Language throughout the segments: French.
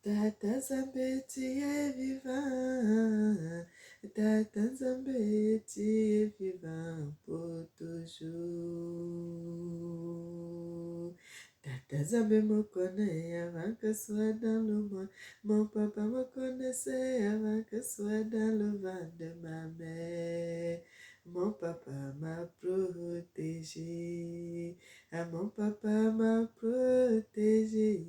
Tata Nzambe tu es vivant, Tata Nzambe tu es vivant pour toujours. Tata Nzambe me connaît avant que soit dans le monde, mon papa me connaissait avant que soit dans le ventre de ma mère. Mon papa m'a protégé, mon papa m'a protégé.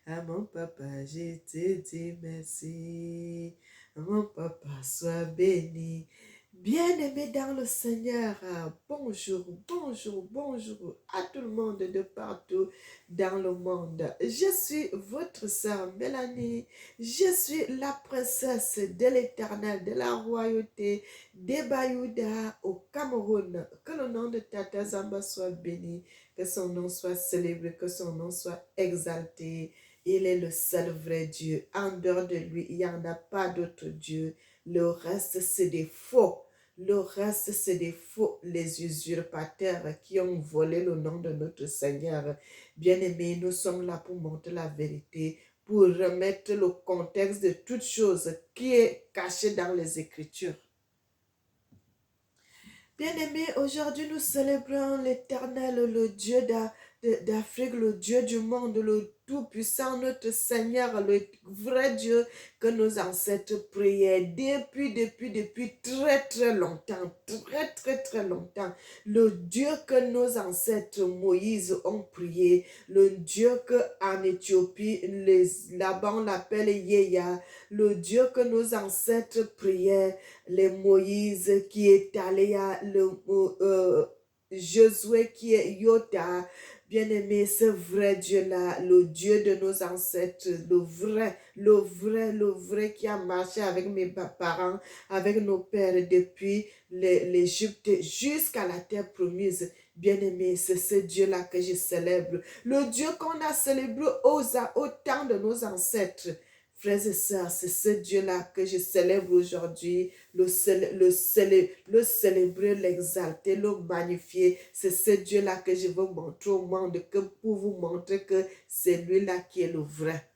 À mon papa, je te dis merci. Mon papa, sois béni. Bien-aimé dans le Seigneur, bonjour, bonjour, bonjour à tout le monde de partout dans le monde. Je suis votre sœur Mélanie. Je suis la princesse de l'Éternel, de la royauté des Bayouda au Cameroun. Que le nom de Tata Zamba soit béni, que son nom soit célébré, que son nom soit exalté. Il est le seul vrai Dieu. En dehors de lui, il n'y en a pas d'autre Dieu. Le reste, c'est des faux. Le reste, c'est des faux, les usurpateurs qui ont volé le nom de notre Seigneur. Bien-aimés, nous sommes là pour montrer la vérité, pour remettre le contexte de toute chose qui est caché dans les Écritures. Bien-aimés, aujourd'hui nous célébrons l'Éternel, le Dieu d'Afrique, le Dieu du monde, le Tout-Puissant, notre Seigneur, le vrai Dieu que nos ancêtres priaient depuis très longtemps, très longtemps. Le Dieu que nos ancêtres Moïse ont prié, le Dieu qu'en Éthiopie, là-bas on l'appelle Yeya, le Dieu que nos ancêtres priaient, les Moïse qui est allé à Josué qui est Yota, bien-aimé, ce vrai Dieu-là, le Dieu de nos ancêtres, le vrai qui a marché avec mes parents, avec nos pères depuis l'Égypte jusqu'à la terre promise. Bien-aimé, c'est ce Dieu-là que je célèbre. Le Dieu qu'on a célébré au temps de nos ancêtres. Frères et sœurs, c'est ce Dieu-là que je célèbre aujourd'hui, le célébrer, l'exalter, le magnifier. C'est ce Dieu-là que je veux montrer au monde, pour vous montrer que c'est lui-là qui est le vrai.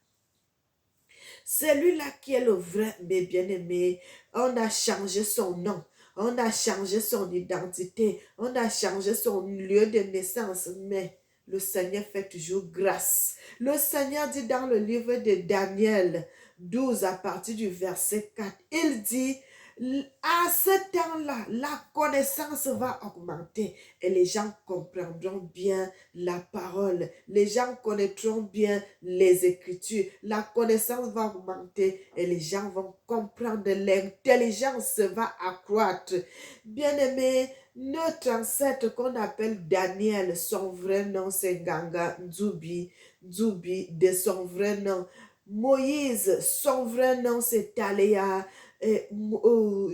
C'est lui-là qui est le vrai, mes bien-aimés. On a changé son nom. On a changé son identité. On a changé son lieu de naissance. Mais le Seigneur fait toujours grâce. Le Seigneur dit dans le livre de Daniel 12 à partir du verset 4, il dit, à ce temps-là, la connaissance va augmenter et les gens comprendront bien la parole. Les gens connaîtront bien les Écritures. La connaissance va augmenter et les gens vont comprendre. L'intelligence va accroître. Bien-aimé, notre ancêtre qu'on appelle Daniel, son vrai nom c'est Ganga Nzubi, de son vrai nom. Moïse, son vrai nom c'est Taléa.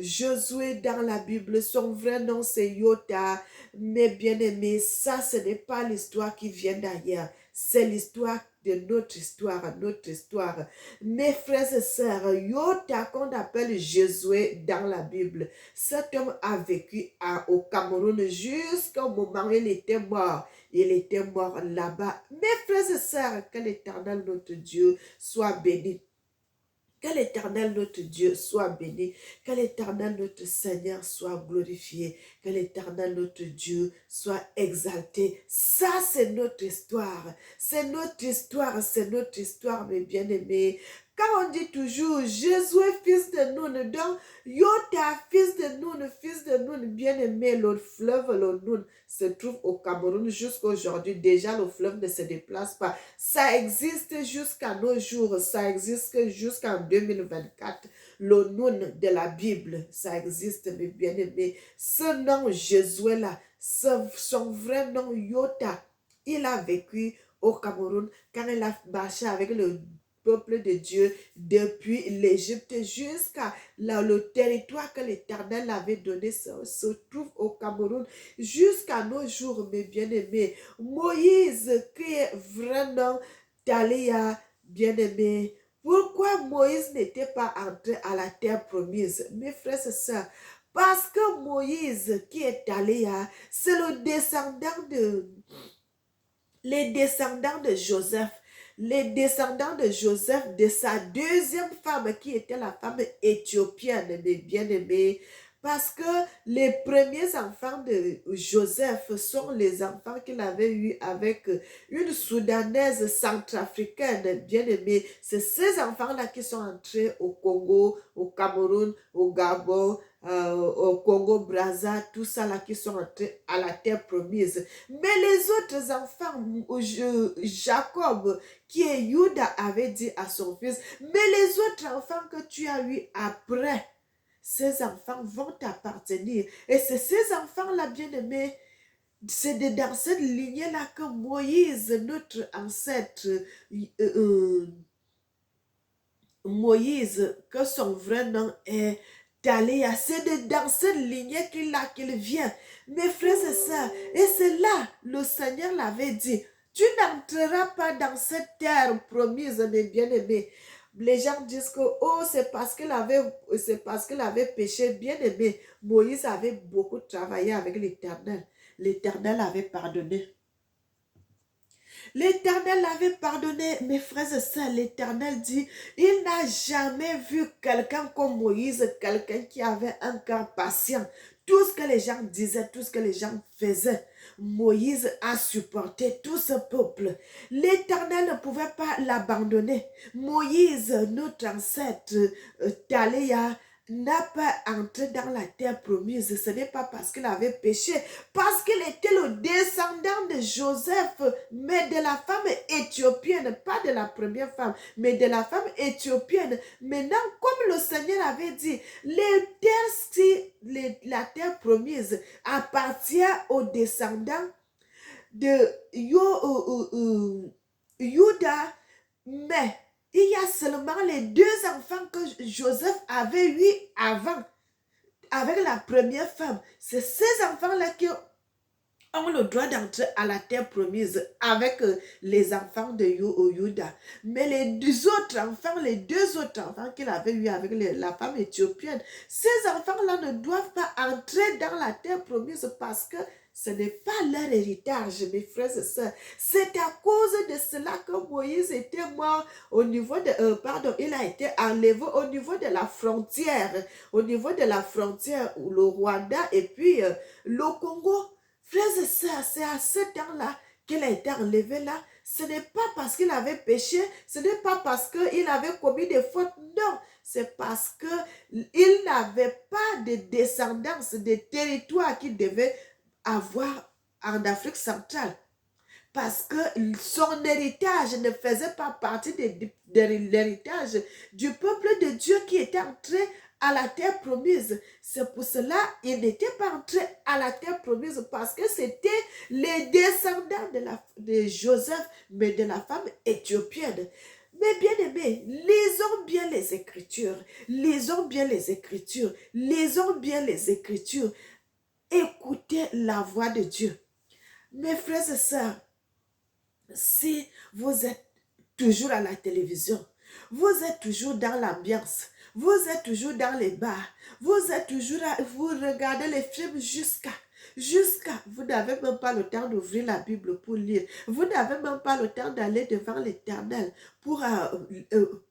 Josué dans la Bible, son vrai nom c'est Yota. Mais bien-aimés, ça ce n'est pas l'histoire qui vient d'ailleurs. C'est l'histoire de notre histoire, notre histoire. Mes frères et sœurs, Yota qu'on appelle Josué dans la Bible, cet homme a vécu au Cameroun jusqu'au moment où il était mort. Il était mort là-bas. Mes frères et sœurs, que l'Éternel notre Dieu soit béni. Que l'Éternel notre Dieu soit béni, que l'Éternel notre Seigneur soit glorifié, que l'Éternel notre Dieu soit exalté. Ça, c'est notre histoire. C'est notre histoire, c'est notre histoire, mes bien-aimés. Quand on dit toujours Jésus fils de Nun, donc Yota fils de Nun, bien-aimé, le fleuve, le Nun, se trouve au Cameroun jusqu'aujourd'hui. Déjà, le fleuve ne se déplace pas. Ça existe jusqu'à nos jours. Ça existe jusqu'en 2024. Le nom de la Bible, ça existe, mes bien-aimés. Ce nom, Jésus-là, son vrai nom, Yota, il a vécu au Cameroun quand il a marché avec le peuple de Dieu depuis l'Égypte jusqu'à le territoire que l'Éternel avait donné se trouve au Cameroun jusqu'à nos jours, mes bien-aimés. Moïse, qui est vraiment Talia, bien-aimé, pourquoi Moïse n'était pas entré à la terre promise, mes frères et sœurs? Parce que Moïse, qui est Talia, c'est les descendants de Joseph. les descendants de Joseph, de sa deuxième femme qui était la femme éthiopienne, mes bien-aimés. Parce que les premiers enfants de Joseph sont les enfants qu'il avait eus avec une Soudanaise centrafricaine, bien-aimée. C'est ces enfants-là qui sont entrés au Congo, au Cameroun, au Gabon, au Congo-Brazza, tout ça là qui sont entrés à la terre promise. Mais les autres enfants, Jacob, qui est Juda, avait dit à son fils, mais les autres enfants que tu as eus après, ces enfants vont t'appartenir. Et c'est ces enfants-là, bien-aimés, c'est dans cette lignée-là que Moïse, notre ancêtre, Moïse, que son vrai nom est Talia, c'est dans cette lignée qu'il vient. Mes frères et sœurs, et c'est là, le Seigneur l'avait dit, tu n'entreras pas dans cette terre promise, mes bien-aimés. Les gens disent que, oh, c'est parce qu'il avait péché, bien-aimé. Moïse avait beaucoup travaillé avec l'Éternel. L'Éternel avait pardonné. L'Éternel avait pardonné, mes frères et sœurs. L'Éternel dit, il n'a jamais vu quelqu'un comme Moïse, quelqu'un qui avait un cœur patient. Tout ce que les gens disaient, tout ce que les gens faisaient, Moïse a supporté tout ce peuple. L'Éternel ne pouvait pas l'abandonner. Moïse, notre ancêtre, Taléa, n'a pas entré dans la terre promise. Ce n'est pas parce qu'il avait péché, parce qu'il était le descendant de Joseph, mais de la femme éthiopienne, pas de la première femme, mais de la femme éthiopienne. Maintenant, comme le Seigneur avait dit, la terre promise appartient aux descendants de Juda, mais il y a seulement les deux enfants que Joseph avait eus avant, avec la première femme. C'est ces enfants-là qui ont le droit d'entrer à la terre promise avec les enfants de Juda. Mais les deux autres enfants qu'il avait eu avec la femme éthiopienne, ces enfants-là ne doivent pas entrer dans la terre promise parce que ce n'est pas leur héritage, mes frères et sœurs. C'est à cause de cela que Moïse était mort au niveau de, il a été enlevé au niveau de la frontière, où le Rwanda et puis le Congo. Frères et sœurs, c'est à ce temps-là qu'il a été enlevé là. Ce n'est pas parce qu'il avait péché, ce n'est pas parce qu'il avait commis des fautes, non. C'est parce qu'il n'avait pas de descendance, de territoire qu'il devait avoir en Afrique centrale. Parce que son héritage ne faisait pas partie de l'héritage du peuple de Dieu qui était entré à la terre promise. C'est pour cela qu'il n'était pas entré à la terre promise parce que c'était les descendants de Joseph, mais de la femme éthiopienne. Mais bien aimés, lisons bien les Écritures, lisons bien les Écritures, lisons bien les Écritures. Écoutez la voix de Dieu. Mes frères et sœurs, si vous êtes toujours à la télévision, vous êtes toujours dans l'ambiance, vous êtes toujours dans les bars, vous êtes toujours vous regardez les films jusqu'à, vous n'avez même pas le temps d'ouvrir la Bible pour lire, vous n'avez même pas le temps d'aller devant l'Éternel pour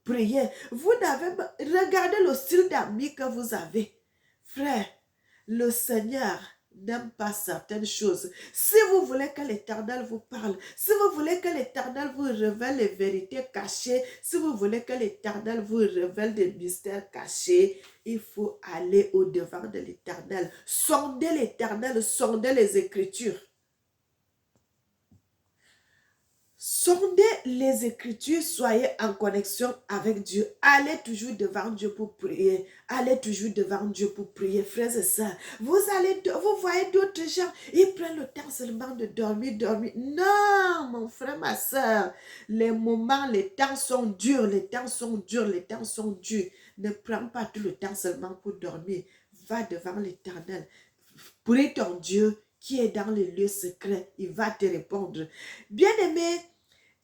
prier, vous n'avez pas, regardez le style d'amis que vous avez. Frère, le Seigneur n'aime pas certaines choses. Si vous voulez que l'Éternel vous parle, si vous voulez que l'Éternel vous révèle les vérités cachées, si vous voulez que l'Éternel vous révèle des mystères cachés, il faut aller au-devant de l'Éternel. Sondez l'Éternel, sondez les Écritures. Sondez les Écritures, soyez en connexion avec Dieu. Allez toujours devant Dieu pour prier. Allez toujours devant Dieu pour prier, frères et sœurs. Vous voyez d'autres gens, ils prennent le temps seulement de dormir. Non, mon frère, ma sœur, les temps sont durs, les temps sont durs. Ne prends pas tout le temps seulement pour dormir. Va devant l'Éternel. Prie ton Dieu qui est dans les lieux secrets, il va te répondre. Bien-aimés,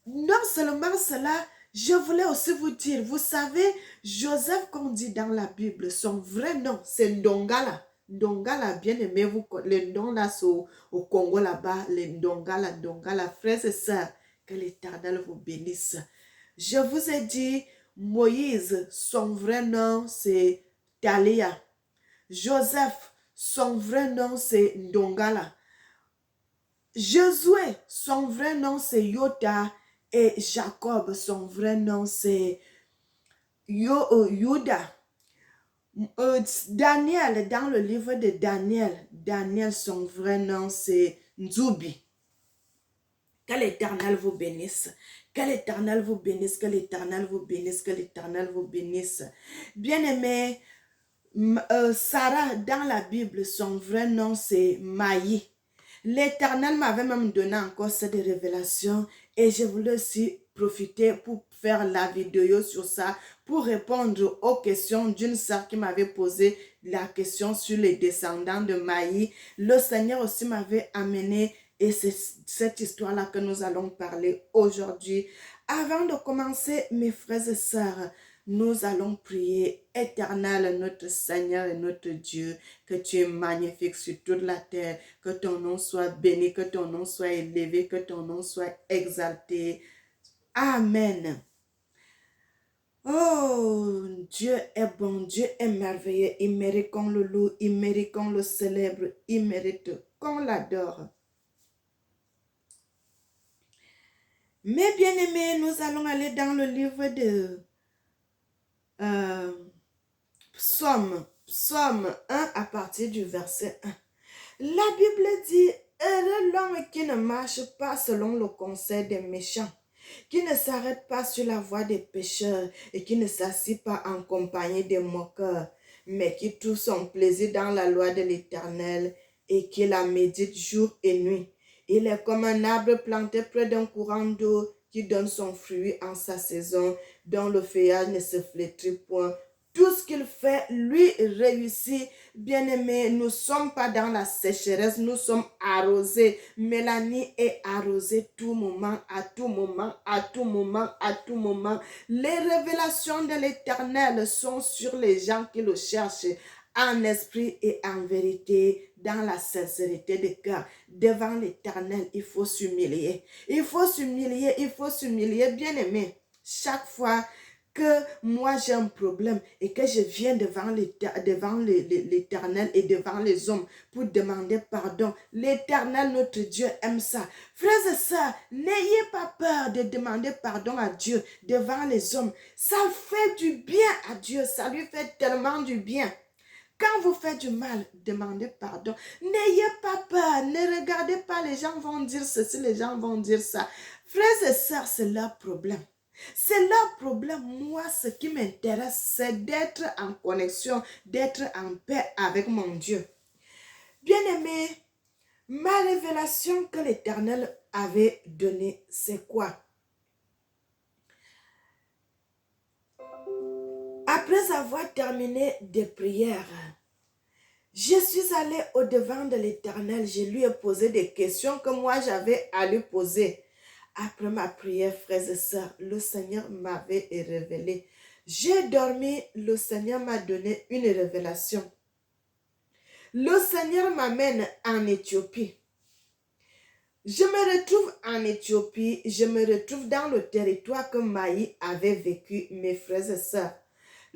non seulement cela, je voulais aussi vous dire, vous savez, Joseph, qu'on dit dans la Bible, son vrai nom, c'est Ndongala. Ndongala, bien-aimé, les noms là sont au Congo là-bas, les Ndongala, frères et sœurs, que l'Éternel vous bénisse. Je vous ai dit, Moïse, son vrai nom, c'est Talia. Joseph, son vrai nom, c'est Ndongala. Josué, son vrai nom, c'est Yoda. Et Jacob, son vrai nom, c'est Yuda. Daniel, dans le livre de Daniel, son vrai nom, c'est Nzubi. Que l'Éternel vous bénisse. Que l'Éternel vous bénisse. Que l'Éternel vous bénisse. Que l'Éternel vous bénisse. Bien-aimé, Sarah, dans la Bible, son vrai nom, c'est Maï. L'Éternel m'avait même donné encore cette révélation et je voulais aussi profiter pour faire la vidéo sur ça, pour répondre aux questions d'une sœur qui m'avait posé la question sur les descendants de Maï. Le Seigneur aussi m'avait amené et c'est cette histoire-là que nous allons parler aujourd'hui. Avant de commencer, mes frères et sœurs, nous allons prier. Éternel, notre Seigneur et notre Dieu, que tu es magnifique sur toute la terre, que ton nom soit béni, que ton nom soit élevé, que ton nom soit exalté. Amen. Oh, Dieu est bon, Dieu est merveilleux, il mérite qu'on le loue, il mérite qu'on le célèbre, il mérite qu'on l'adore. Mes bien-aimés, nous allons aller dans le livre de Psaume 1 à partir du verset 1. La Bible dit, heureux l'homme qui ne marche pas selon le conseil des méchants, qui ne s'arrête pas sur la voie des pécheurs et qui ne s'assied pas en compagnie des moqueurs, mais qui trouve son plaisir dans la loi de l'Éternel et qui la médite jour et nuit. Il est comme un arbre planté près d'un courant d'eau qui donne son fruit en sa saison, dont le feuillage ne se flétrit point. Tout ce qu'il fait, lui, réussit. Bien-aimés, nous ne sommes pas dans la sécheresse, nous sommes arrosés. Mélanie est arrosée tout moment, à tout moment, à tout moment, à tout moment. Les révélations de l'Éternel sont sur les gens qui le cherchent en esprit et en vérité, dans la sincérité de cœur. Devant l'Éternel, il faut s'humilier. Il faut s'humilier, il faut s'humilier. Bien-aimés, chaque fois que moi j'ai un problème et que je viens devant l'Éternel et devant les hommes pour demander pardon. L'Éternel, notre Dieu, aime ça. Frères et sœurs, n'ayez pas peur de demander pardon à Dieu devant les hommes. Ça fait du bien à Dieu, ça lui fait tellement du bien. Quand vous faites du mal, demandez pardon. N'ayez pas peur, ne regardez pas, les gens vont dire ceci, les gens vont dire ça. Frères et sœurs, c'est leur problème. C'est leur problème. Moi, ce qui m'intéresse, c'est d'être en connexion, d'être en paix avec mon Dieu. Bien-aimé, ma révélation que l'Éternel avait donnée, c'est quoi? Après avoir terminé des prières, je suis allée au-devant de l'Éternel. Je lui ai posé des questions que moi j'avais à lui poser. Après ma prière, frères et sœurs, le Seigneur m'avait révélé. J'ai dormi, le Seigneur m'a donné une révélation. Le Seigneur m'amène en Éthiopie. Je me retrouve en Éthiopie, je me retrouve dans le territoire que Maï avait vécu, mes frères et sœurs.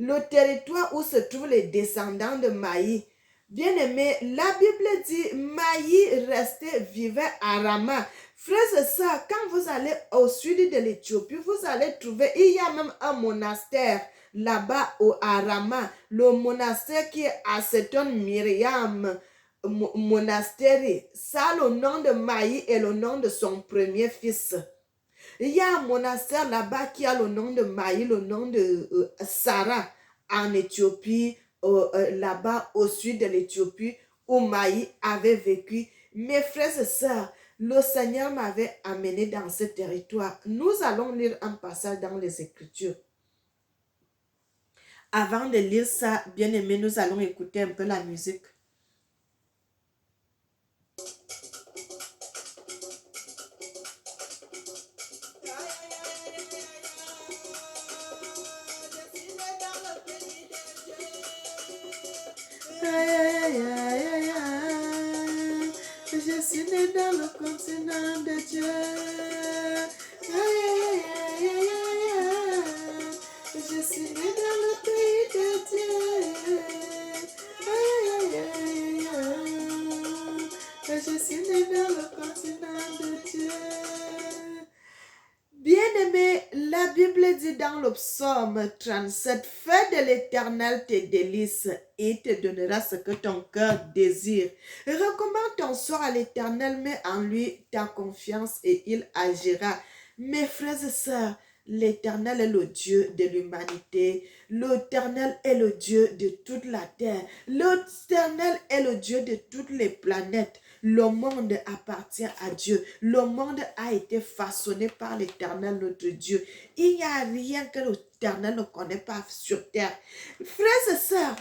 Le territoire où se trouvent les descendants de Maï. Bien-aimé, la Bible dit, Maï vivait à Rama. Frères et sœurs, quand vous allez au sud de l'Éthiopie, vous allez trouver, il y a même un monastère là-bas à Rama. Le monastère qui est à Seton Myriam monastère. Ça, le nom de Maï est le nom de son premier fils. Il y a un monastère là-bas qui a le nom de Maï, le nom de Sarah en Éthiopie, là-bas au sud de l'Éthiopie où Maï avait vécu. Mes frères et sœurs, le Seigneur m'avait amené dans ce territoire. Nous allons lire un passage dans les Écritures. Avant de lire ça, bien aimé, nous allons écouter un peu la musique. Je suis né dans le continent de Dieu. dans le psaume 37, fais de l'Éternel tes délices et il te donnera ce que ton cœur désire. Recommande ton sort à l'Éternel, mets en lui ta confiance et il agira. Mes frères et sœurs, l'Éternel est le Dieu de l'humanité. L'Éternel est le Dieu de toute la terre. L'Éternel est le Dieu de toutes les planètes. Le monde appartient à Dieu. Le monde a été façonné par l'Éternel, notre Dieu. Il n'y a rien que l'Éternel ne connaît pas sur terre. Frères et sœurs,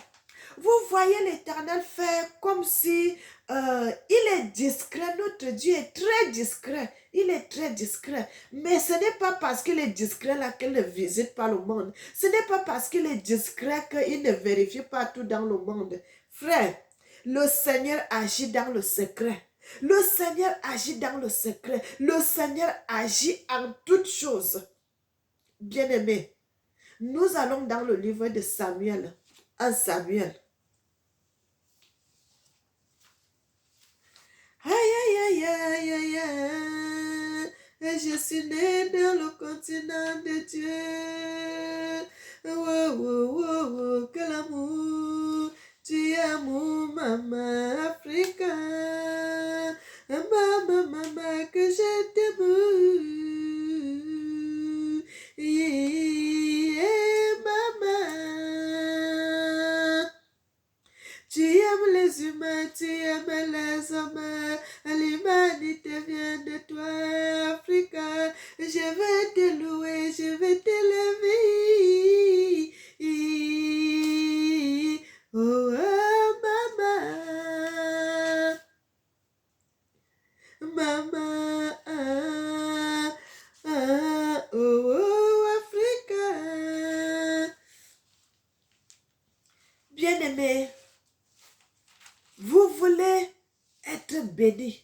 vous voyez l'Éternel faire comme si il est discret. Notre Dieu est très discret. Il est très discret. Mais ce n'est pas parce qu'il est discret là qu'il ne visite pas le monde. Ce n'est pas parce qu'il est discret qu'il ne vérifie pas tout dans le monde. Frère, le Seigneur agit dans le secret. Le Seigneur agit dans le secret. Le Seigneur agit en toutes choses. Bien-aimés, nous allons dans le livre de Samuel. Un Samuel. Aïe, aïe, aïe, aïe, aïe, aïe. Et je suis né dans le continent de Dieu. Oh, oh, oh, oh, quel amour. Tu es amour, maman, Africa. Maman, maman, que je t'aime. Yeah, maman. Tu aimes les humains, tu aimes les hommes. L'humanité vient de toi, Africa. Je vais te louer, je vais t'élever. Oh, oh, maman. Maman. Oh, oh, Africa. Bien-aimé, vous voulez être béni.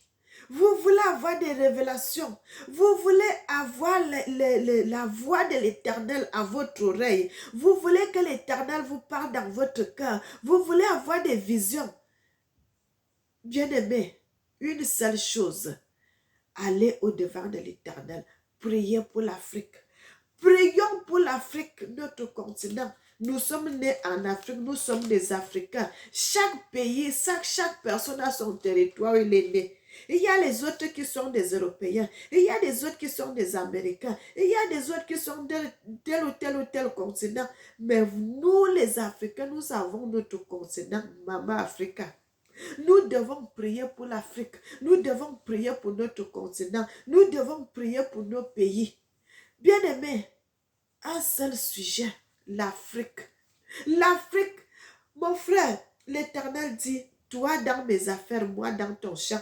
Vous voulez avoir des révélations. Vous voulez avoir la voix de l'Éternel à votre oreille. Vous voulez que l'Éternel vous parle dans votre cœur. Vous voulez avoir des visions. Bien-aimé, une seule chose. Allez au-devant de l'Éternel. Priez pour l'Afrique. Prions pour l'Afrique, notre continent. Nous sommes nés en Afrique, nous sommes des Africains. Chaque pays, chaque personne a son territoire où il est né. Il y a les autres qui sont des Européens. Il y a des autres qui sont des Américains. Il y a des autres qui sont de tel ou tel continent. Mais nous, les Africains, nous avons notre continent, Maman Africa. Nous devons prier pour l'Afrique. Nous devons prier pour notre continent. Nous devons prier pour nos pays. Bien-aimés, un seul sujet, l'Afrique. L'Afrique, mon frère, l'Éternel dit, toi dans mes affaires, moi dans ton champ.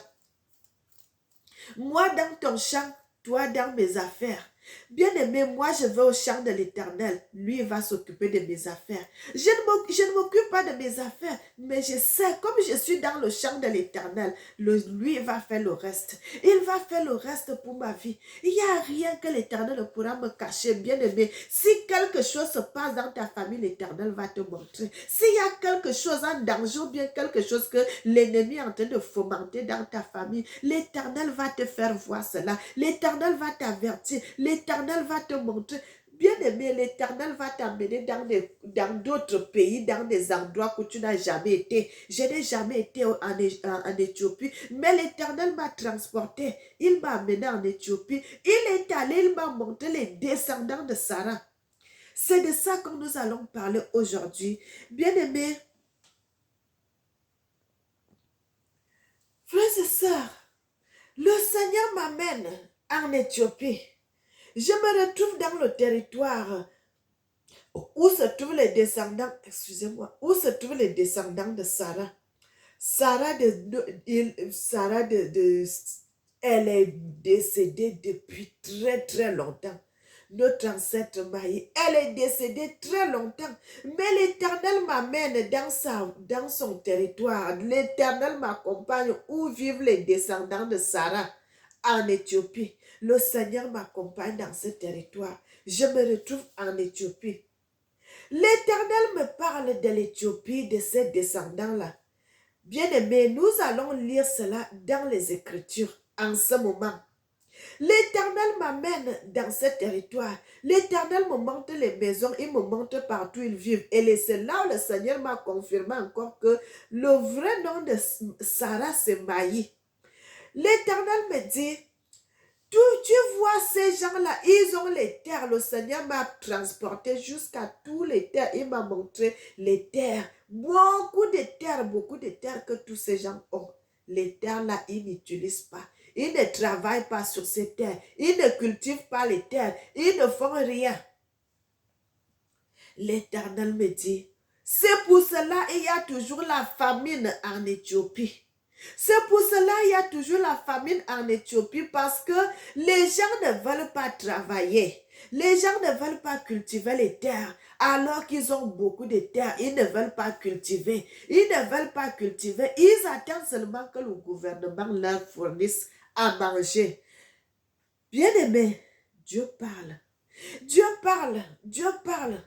Moi dans ton champ, toi dans mes affaires. Bien-aimé, moi je vais au champ de l'Éternel. Lui il va s'occuper de mes affaires. Je ne m'occupe pas de mes affaires, mais je sais, comme je suis dans le champ de l'Éternel, lui il va faire le reste. Il va faire le reste pour ma vie. Il n'y a rien que l'Éternel ne pourra me cacher, bien-aimé. Si quelque chose se passe dans ta famille, l'Éternel va te montrer. S'il y a quelque chose en danger ou bien quelque chose que l'ennemi est en train de fomenter dans ta famille, l'Éternel va te faire voir cela. L'Éternel va t'avertir. L'Éternel va te montrer. Bien-aimé, l'Éternel va t'amener dans d'autres pays, dans des endroits où tu n'as jamais été. Je n'ai jamais été en Éthiopie, mais l'Éternel m'a transporté. Il m'a amené en Éthiopie. Il est allé, il m'a montré les descendants de Sarah. C'est de ça que nous allons parler aujourd'hui. Bien-aimé, frères et sœurs, le Seigneur m'amène en Éthiopie. Je me retrouve dans le territoire où se trouvent les descendants, où se trouvent les descendants de Sarah. Elle est décédée depuis très très longtemps. Notre ancêtre Maï, elle est décédée très longtemps. Mais l'Éternel m'amène dans son territoire. L'Éternel m'accompagne où vivent les descendants de Sarah en Éthiopie. Le Seigneur m'accompagne dans ce territoire. Je me retrouve en Éthiopie. L'Éternel me parle de l'Éthiopie, de ses descendants-là. Bien-aimés, nous allons lire cela dans les Écritures en ce moment. L'Éternel m'amène dans ce territoire. L'Éternel me montre les maisons, il me montre partout où ils vivent. Et c'est là où le Seigneur m'a confirmé encore que le vrai nom de Sarah, c'est Maï. L'Éternel me dit, tu vois ces gens-là, ils ont les terres. Le Seigneur m'a transporté jusqu'à tous les terres. Il m'a montré les terres. Beaucoup de terres que tous ces gens ont. Les terres-là, ils n'utilisent pas. Ils ne travaillent pas sur ces terres. Ils ne cultivent pas les terres. Ils ne font rien. L'Éternel me dit, c'est pour cela qu'il y a toujours la famine en Éthiopie. C'est pour cela qu'il y a toujours la famine en Éthiopie parce que les gens ne veulent pas travailler. Les gens ne veulent pas cultiver les terres alors qu'ils ont beaucoup de terres. Ils ne veulent pas cultiver. Ils ne veulent pas cultiver. Ils attendent seulement que le gouvernement leur fournisse à manger. Bien-aimé, Dieu parle. Dieu parle. Dieu parle.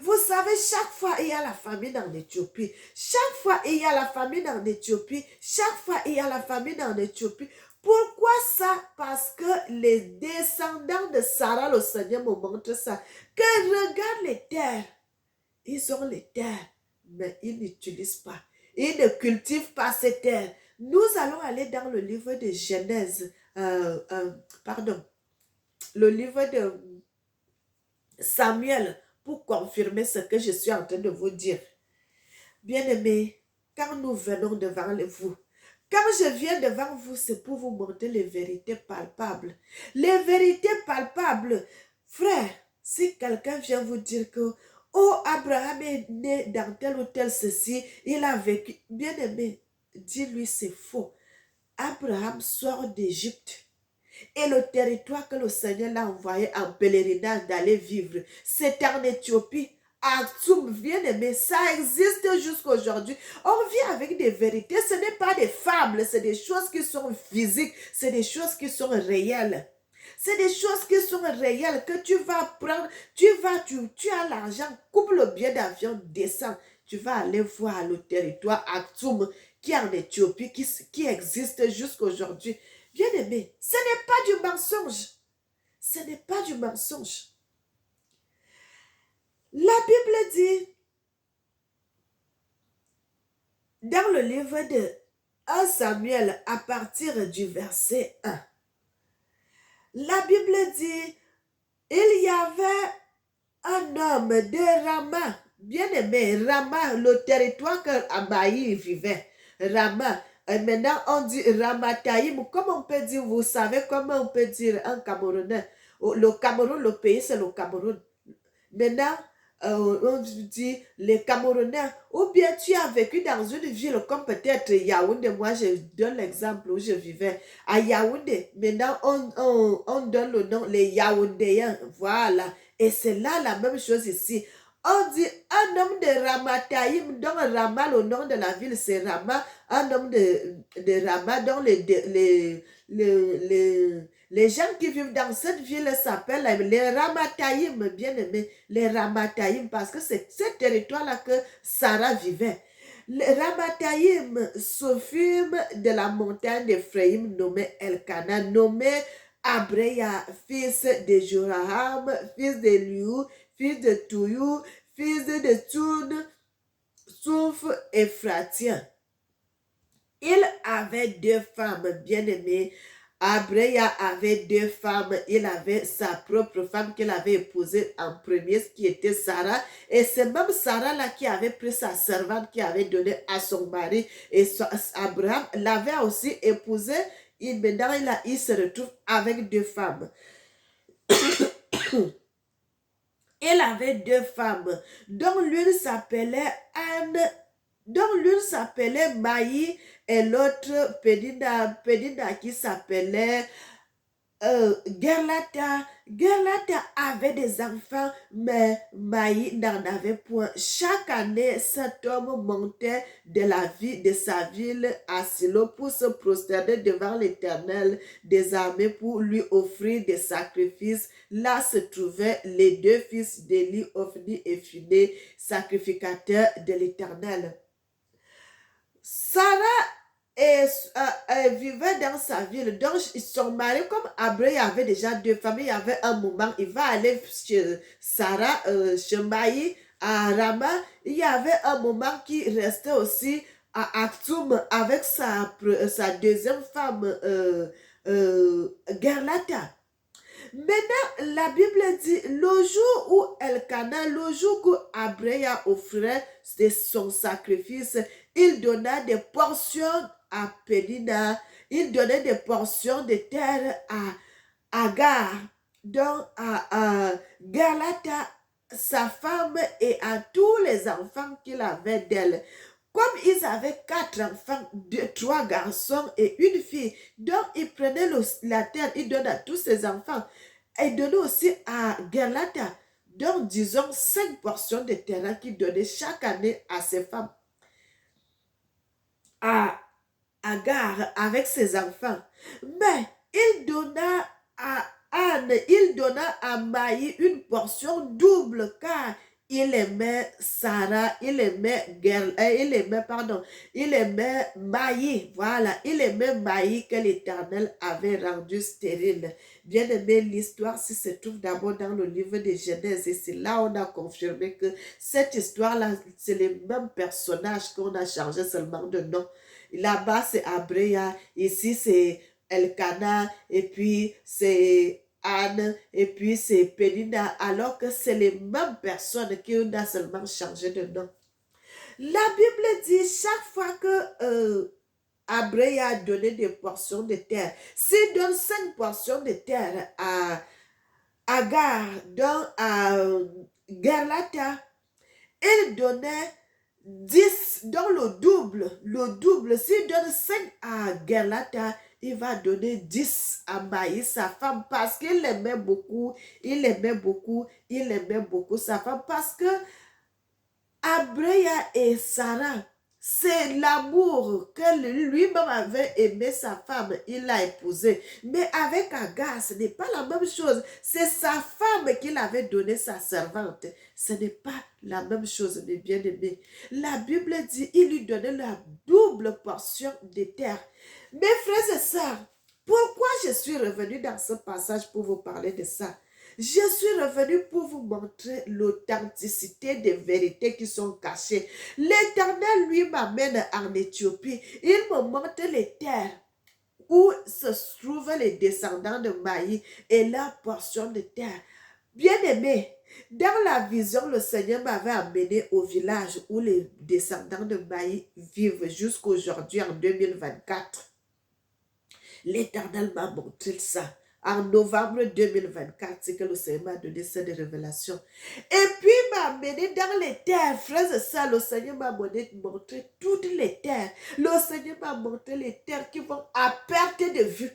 Vous savez, chaque fois il y a la famine en Éthiopie. Chaque fois il y a la famine en Éthiopie. Chaque fois il y a la famine en Éthiopie. Pourquoi ça? Parce que les descendants de Sarah, le Seigneur me montre ça. Que regarde les terres. Ils ont les terres, mais ils n'utilisent pas. Ils ne cultivent pas ces terres. Nous allons aller dans le livre de Genèse. Pardon. Le livre de Samuel pour confirmer ce que je suis en train de vous dire. Bien-aimés, quand nous venons devant vous, quand je viens devant vous, c'est pour vous montrer les vérités palpables. Les vérités palpables. Frère, si quelqu'un vient vous dire que oh, Abraham est né dans tel ou tel ceci, il a vécu. Bien-aimé, dis-lui c'est faux. Abraham sort d'Égypte. Et le territoire que le Seigneur l'a envoyé en pèlerinage d'aller vivre, c'est en Éthiopie. Aksum, bien aimé, ça existe jusqu'à aujourd'hui. On vit avec des vérités, ce n'est pas des fables, c'est des choses qui sont physiques, c'est des choses qui sont réelles. C'est des choses qui sont réelles que tu vas prendre, tu as l'argent, coupe le billet d'avion, descends, tu vas aller voir le territoire Aksum qui est en Éthiopie, qui existe jusqu'à aujourd'hui. Bien-aimé, ce n'est pas du mensonge. Ce n'est pas du mensonge. La Bible dit, dans le livre de 1 Samuel, à partir du verset 1, la Bible dit, il y avait un homme de Rama, bien-aimé, Rama, le territoire que Abaï vivait, Rama. Maintenant, on dit Ramataïm. Comment on peut dire, vous savez comment on peut dire un Camerounais? Le Cameroun, le pays, c'est le Cameroun. Maintenant, on dit les Camerounais. Ou bien tu as vécu dans une ville comme peut-être Yaoundé. Moi, je donne l'exemple où je vivais. À Yaoundé, maintenant, on donne le nom, les Yaoundéens. Voilà. Et c'est là la même chose ici. On dit un homme de Ramataïm, dont Rama, le nom de la ville, c'est Rama. Un homme de Rama, dont les gens qui vivent dans cette ville s'appellent les Ramataïm, bien aimés, les Ramataïm, parce que c'est ce territoire-là que Sarah vivait. Les Ramataïm s'offurent de la montagne d'Ephraïm nommée Elkana, nommé Abreya, fils de Joraham, fils de Liu, fils de Touyou, fils de Tsoun, Souf et Fratien. Il avait deux femmes bien-aimées. Abreya avait deux femmes. Il avait sa propre femme qu'il avait épousée en premier, qui était Sarah. Et c'est même Sarah-là qui avait pris sa servante, qui avait donné à son mari. Et Abraham l'avait aussi épousée. Maintenant, il se retrouve avec deux femmes. Il avait deux femmes, dont l'une s'appelait Anne, dont l'une s'appelait Maï et l'autre Pédina qui s'appelait Gerlata. Gerlata avait des enfants, mais Maï n'en avait point. Chaque année, cet homme montait de sa ville à Silo pour se prosterner devant l'Éternel des armées pour lui offrir des sacrifices. Là se trouvaient les deux fils d'Élie, Ophni et Phiné, sacrificateurs de l'Éternel. Sarah et vivait dans sa ville. Donc, son mari, comme Abraham avait déjà 2 femmes, il y avait un moment, il va aller chez Sarah, chez Maï, à Rama. Il y avait un moment qui restait aussi à Aktoum avec sa deuxième femme, Gerlata. Maintenant, la Bible dit, le jour où Elkana, le jour où Abraham offrait son sacrifice, il donna des portions à Pénina, il donnait des portions de terre à Agar, donc à Galata, sa femme, et à tous les enfants qu'il avait d'elle. Comme ils avaient 4 enfants, 3 garçons et une fille, donc il prenait la terre, il donne à tous ses enfants. Et donnait aussi à Galata, donc disons 5 portions de terrain qu'il donnait chaque année à ses femmes. À Agar avec ses enfants. Mais il donna à Anne, il donna à Maï une portion double car il aimait Sarah, il aimait Maï, voilà, il aimait Maï que l'Éternel avait rendu stérile. Bien aimé, l'histoire si se trouve d'abord dans le livre de Genèse et c'est là on a confirmé que cette histoire-là, c'est les mêmes personnages qu'on a changé seulement de nom. Là-bas, c'est Abraham, ici, c'est Elkana, et puis c'est Anne, et puis c'est Pénina, alors que c'est les mêmes personnes qui ont seulement changé de nom. La Bible dit chaque fois que Abraham a donné des portions de terre, s'il donne 5 portions de terre à Agar, donc à Galata, il donnait 10, dans le double, s'il donne 5 à Gerlata, il va donner 10 à Maïs, sa femme, parce qu'il l'aimait beaucoup, il aimait beaucoup sa femme, parce que Abraham et Sarah, c'est l'amour que lui-même avait aimé sa femme, il l'a épousée. Mais avec Agar, ce n'est pas la même chose. C'est sa femme qu'il avait donné sa servante. Ce n'est pas la même chose, mes bien-aimés. La Bible dit, il lui donnait la double portion de terre. Mes frères et sœurs, pourquoi je suis revenue dans ce passage pour vous parler de ça? Je suis revenu pour vous montrer l'authenticité des vérités qui sont cachées. L'Éternel, lui, m'amène en Éthiopie. Il me montre les terres où se trouvent les descendants de Maï et leur portion de terre. Bien-aimé, dans la vision, le Seigneur m'avait amené au village où les descendants de Maï vivent jusqu'aujourd'hui en 2024. L'Éternel m'a montré ça. En novembre 2024, c'est que le Seigneur m'a donné cette révélation. Et puis, il m'a amené dans les terres. Frères et sœurs, le Seigneur m'a montré toutes les terres. Le Seigneur m'a montré les terres qui vont à perte de vue.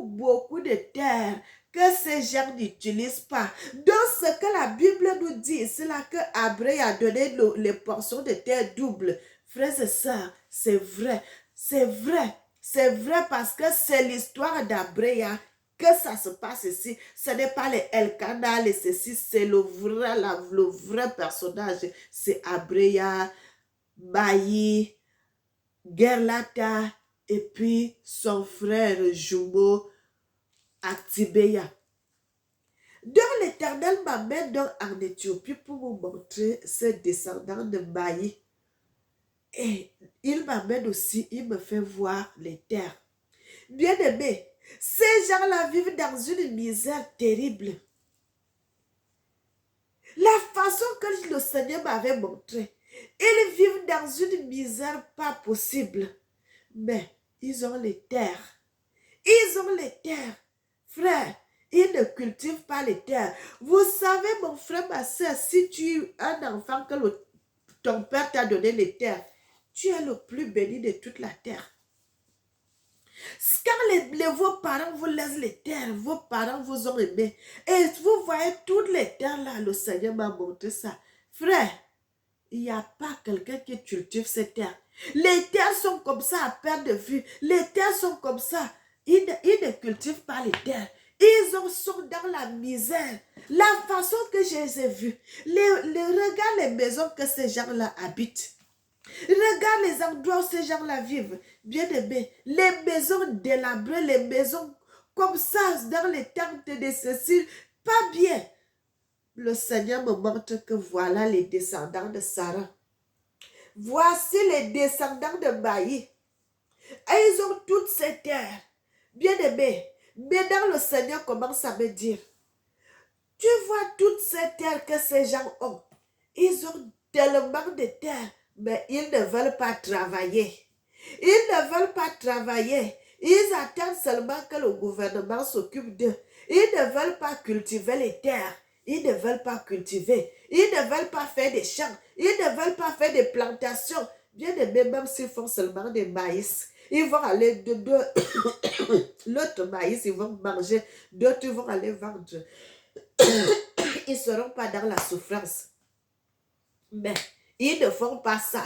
Beaucoup de terres que ces gens n'utilisent pas. Donc, ce que la Bible nous dit, c'est là que Abraham a donné les portions de terre doubles. Frères et sœurs, c'est vrai. C'est vrai. C'est vrai parce que c'est l'histoire d'Abraham que ça se passe ici. Ce n'est pas les Elkana, les ceci, c'est le vrai personnage. C'est Abraham, Maï, Gerlata, et puis son frère jumeau Actibeya. Donc l'Éternel m'amène donc en Éthiopie pour vous montrer ses descendants de Maï. Et il m'amène aussi, il me fait voir les terres. Bien-aimés, ces gens-là vivent dans une misère terrible. La façon que le Seigneur m'avait montré, ils vivent dans une misère pas possible. Mais ils ont les terres. Ils ont les terres. Frère, ils ne cultivent pas les terres. Vous savez, mon frère, ma soeur, si tu as un enfant que ton père t'a donné les terres, tu es le plus béni de toute la terre. Quand vos parents vous laissent les terres, vos parents vous ont aimé. Et vous voyez toutes les terres là, le Seigneur m'a montré ça. Frère, il n'y a pas quelqu'un qui cultive ces terres. Les terres sont comme ça à perte de vue. Les terres sont comme ça. Ils ne cultivent pas les terres. Ils sont dans la misère. La façon que je les ai vus, regarde les maisons que ces gens-là habitent. Regarde les endroits où ces gens-là vivent. Bien-aimés, les maisons délabrées, les maisons comme ça, dans les tentes de Cécile, pas bien. Le Seigneur me montre que voilà les descendants de Sarah. Voici les descendants de Maï. Et ils ont toutes ces terres. Bien-aimés, maintenant le Seigneur commence à me dire, tu vois toutes ces terres que ces gens ont. Ils ont tellement de terres, mais ils ne veulent pas travailler. Ils ne veulent pas travailler. Ils attendent seulement que le gouvernement s'occupe d'eux. Ils ne veulent pas cultiver les terres. Ils ne veulent pas cultiver. Ils ne veulent pas faire des champs. Ils ne veulent pas faire des plantations. Bien aimé, même s'ils font seulement des maïs. Ils vont aller de l'autre maïs, ils vont manger. D'autres vont aller vendre. Ils ne seront pas dans la souffrance. Mais ils ne font pas ça.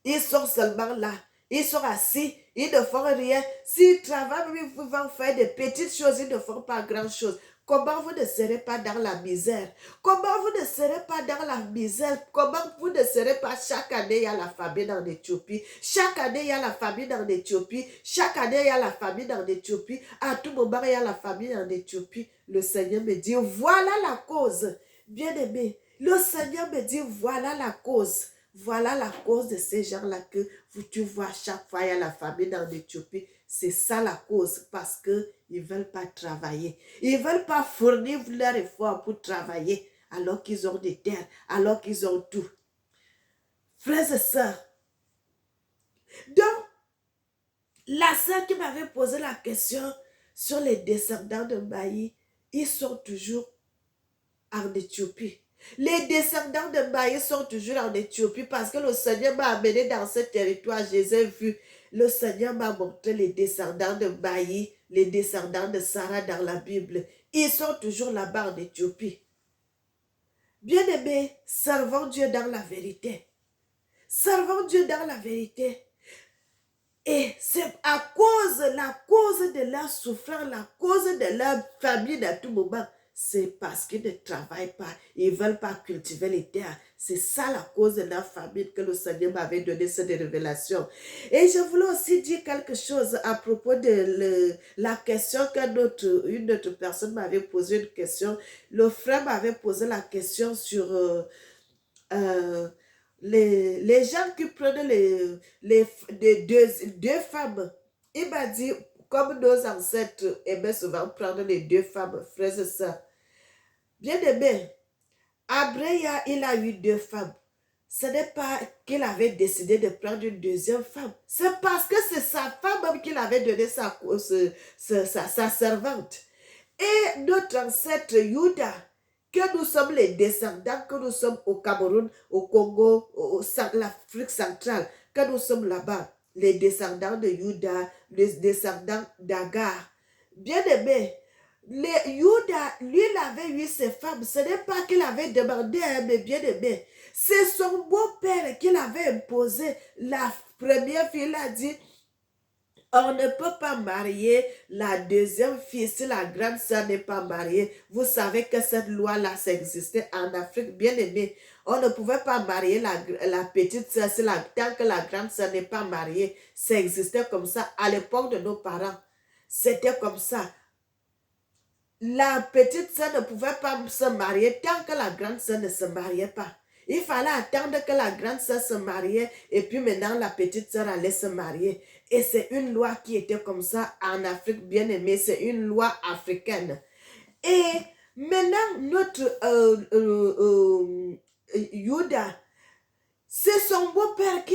Ils sont seulement là. Ils sont assis. Ils ne font rien. S'ils travaillent, ils vont faire des petites choses. Ils ne font pas grand-chose. Comment vous ne serez pas dans la misère? Comment vous ne serez pas dans la misère? Comment vous ne serez pas chaque année, il y a la famine en Éthiopie. Chaque année, il y a la famine en Éthiopie. Chaque année, il y a la famine en Éthiopie. À tout moment, il y a la famine en Éthiopie. Le Seigneur me dit, voilà la cause. Bien-aimé, le Seigneur me dit, voilà la cause. Voilà la cause de ces gens-là que tu vois chaque fois, il y a la famine en Éthiopie. C'est ça la cause, parce qu'ils ne veulent pas travailler. Ils ne veulent pas fournir leur effort pour travailler, alors qu'ils ont des terres, alors qu'ils ont tout. Frères et sœurs, donc, la sœur qui m'avait posé la question sur les descendants de Maï, ils sont toujours en Éthiopie. Les descendants de Maïs sont toujours en Éthiopie parce que le Seigneur m'a amené dans ce territoire. Je les ai vus. Le Seigneur m'a montré les descendants de Maïs, les descendants de Sarah dans la Bible. Ils sont toujours là-bas en Éthiopie. Bien-aimés, servons Dieu dans la vérité. Servons Dieu dans la vérité. Et c'est à cause, la cause de leur souffrance, la cause de leur famine à tout moment, c'est parce qu'ils ne travaillent pas, ils ne veulent pas cultiver les terres. C'est ça la cause de leur famine que le Seigneur m'avait donné cette révélation. Et je voulais aussi dire quelque chose à propos de la question qu'une autre personne m'avait posé une question. Le frère m'avait posé la question sur euh, les gens qui prennent deux femmes. Il m'a dit, comme nos ancêtres aimaient souvent prendre les deux femmes, frères et sœurs. Bien aimé, Abraham, il a eu deux femmes. Ce n'est pas qu'il avait décidé de prendre une deuxième femme. C'est parce que c'est sa femme même qu'il avait donné sa servante. Et notre ancêtre Juda, que nous sommes les descendants, que nous sommes au Cameroun, au Congo, l'Afrique centrale, que nous sommes là-bas, les descendants de Juda, les descendants d'Agar. Bien aimé, Juda, lui, il avait eu ses femmes. Ce n'est pas qu'il avait demandé, mais bien aimé. C'est son beau-père qui l'avait imposé. La première fille, il a dit, on ne peut pas marier la deuxième fille si la grande sœur n'est pas mariée. Vous savez que cette loi-là, ça existait en Afrique, bien aimé. On ne pouvait pas marier la petite sœur tant que la grande sœur n'est pas mariée. Ça existait comme ça à l'époque de nos parents. C'était comme ça. La petite sœur ne pouvait pas se marier tant que la grande sœur ne se mariait pas. Il fallait attendre que la grande sœur se mariait et puis maintenant la petite sœur allait se marier. Et c'est une loi qui était comme ça en Afrique, bien aimée. C'est une loi africaine. Et maintenant, notre Yuda, c'est son beau-père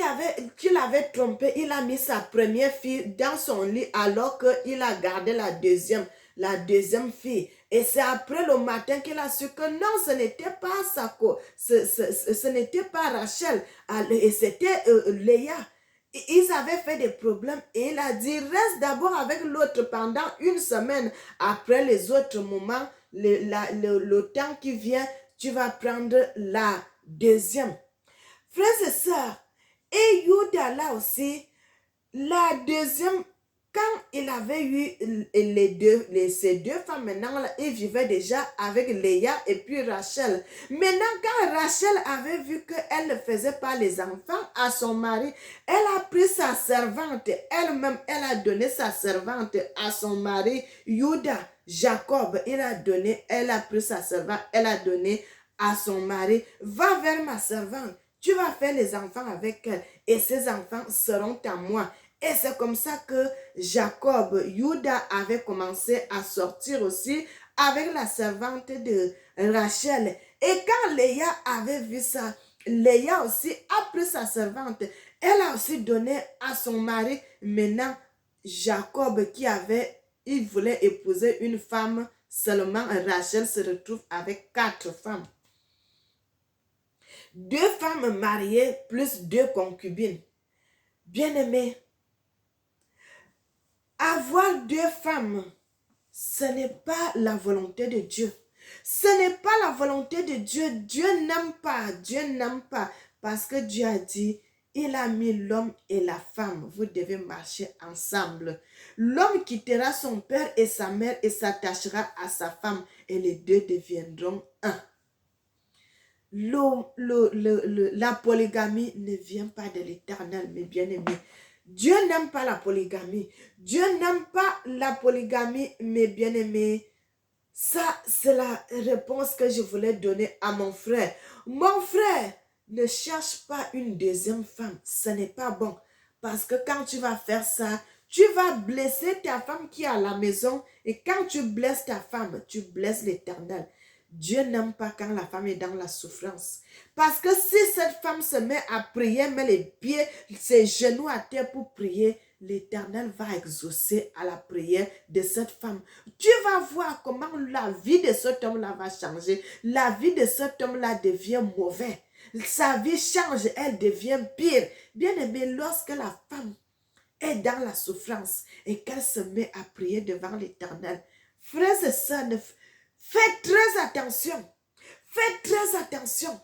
qui l'avait trompé. Il a mis sa première fille dans son lit alors qu'il a gardé la deuxième fille. Et c'est après le matin qu'il a su que non, ce n'était pas ce n'était pas Rachel, et c'était Léa. Ils avaient fait des problèmes et il a dit, reste d'abord avec l'autre pendant une semaine. Après les autres moments, le temps qui vient, tu vas prendre la deuxième. Frères et sœurs, et Yuda là aussi, la deuxième quand il avait eu ces deux femmes, maintenant, là, il vivait déjà avec Léa et puis Rachel. Maintenant, quand Rachel avait vu qu'elle ne faisait pas les enfants à son mari, elle a pris sa servante, elle-même, elle a donné sa servante à son mari, Judas, Jacob, elle a pris sa servante, elle a donné à son mari, va vers ma servante, tu vas faire les enfants avec elle et ces enfants seront à moi. Et c'est comme ça que Jacob, Judas avait commencé à sortir aussi avec la servante de Rachel. Et quand Léa avait vu ça, Léa aussi a pris sa servante. Elle a aussi donné à son mari. Maintenant, Jacob il voulait épouser une femme seulement. Rachel se retrouve avec 4 femmes. 2 femmes mariées plus 2 concubines. Bien-aimés, avoir 2 femmes, ce n'est pas la volonté de Dieu. Ce n'est pas la volonté de Dieu. Dieu n'aime pas. Dieu n'aime pas. Parce que Dieu a dit, il a mis l'homme et la femme. Vous devez marcher ensemble. L'homme quittera son père et sa mère et s'attachera à sa femme. Et les deux deviendront un. La polygamie ne vient pas de l'Éternel, mes bien-aimés. Dieu n'aime pas la polygamie. Dieu n'aime pas la polygamie, mes bien-aimés. Ça, c'est la réponse que je voulais donner à mon frère. Mon frère, ne cherche pas une deuxième femme. Ce n'est pas bon. Parce que quand tu vas faire ça, tu vas blesser ta femme qui est à la maison. Et quand tu blesses ta femme, tu blesses l'Éternel. Dieu n'aime pas quand la femme est dans la souffrance. Parce que si cette femme se met à prier, met les pieds, ses genoux à terre pour prier, l'Éternel va exaucer à la prière de cette femme. Tu vas voir comment la vie de cet homme-là va changer. La vie de cet homme-là devient mauvaise. Sa vie change, elle devient pire. Bien aimé, lorsque la femme est dans la souffrance et qu'elle se met à prier devant l'Éternel, frères et sœurs, faites très attention. Faites très attention.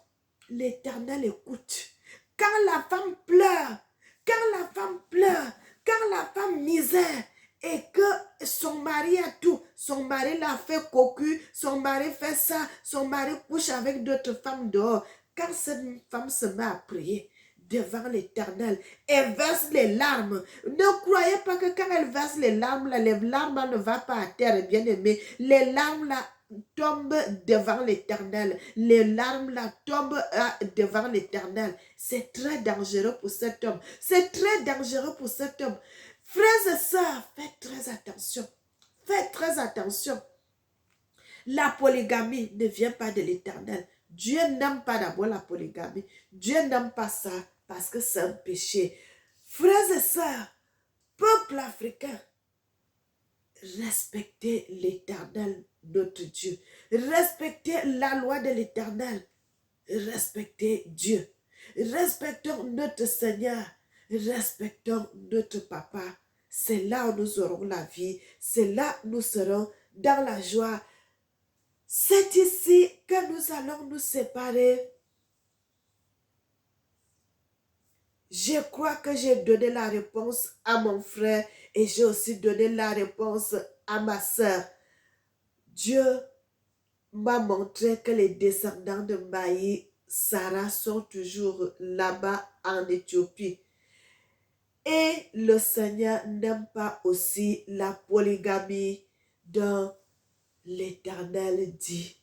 L'Éternel écoute. Quand la femme pleure, quand la femme misère et que son mari a tout, son mari l'a fait cocu, son mari fait ça, son mari couche avec d'autres femmes dehors. Quand cette femme se met à prier devant l'Éternel et verse les larmes, ne croyez pas que quand elle verse les larmes ne vont pas à terre, bien aimé. Les larmes là tombent devant l'Éternel. Les larmes là tombent devant l'Éternel. C'est très dangereux pour cet homme. C'est très dangereux pour cet homme. Frères et sœurs, faites très attention. Faites très attention. La polygamie ne vient pas de l'Éternel. Dieu n'aime pas d'abord la polygamie. Dieu n'aime pas ça parce que c'est un péché. Frères et sœurs, peuple africain, respectez l'Éternel, notre Dieu. Respectez la loi de l'Éternel. Respectez Dieu. Respectons notre Seigneur. Respectons notre Papa. C'est là où nous aurons la vie. C'est là où nous serons dans la joie. C'est ici que nous allons nous séparer. Je crois que j'ai donné la réponse à mon frère et j'ai aussi donné la réponse à ma sœur. Dieu m'a montré que les descendants de Maï, Sarah, sont toujours là-bas en Éthiopie. Et le Seigneur n'aime pas aussi la polygamie dont l'Éternel dit.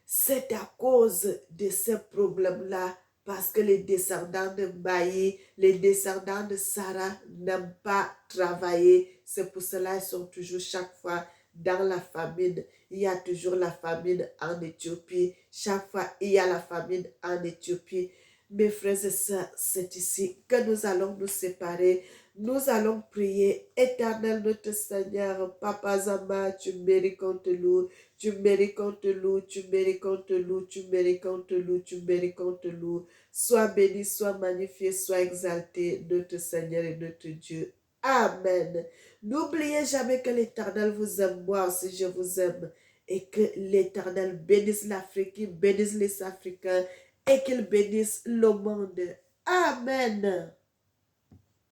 C'est à cause de ce problème-là, parce que les descendants de Maï, les descendants de Sarah n'aiment pas travailler. C'est pour cela qu'ils sont toujours chaque fois dans la famine. Il y a toujours la famine en Éthiopie. Chaque fois, il y a la famine en Éthiopie. Mes frères et sœurs, c'est ici que nous allons nous séparer. Nous allons prier. Éternel notre Seigneur, Papa Zama, tu mérites qu'on te loue. Tu mérites qu'on te loue, tu mérites qu'on te loue, tu mérites qu'on te loue, tu mérites qu'on te loue. Sois béni, sois magnifié, sois exalté, notre Seigneur et notre Dieu. Amen. N'oubliez jamais que l'Éternel vous aime, moi aussi je vous aime. Et que l'Éternel bénisse l'Afrique, qu'il bénisse les Africains et qu'il bénisse le monde. Amen.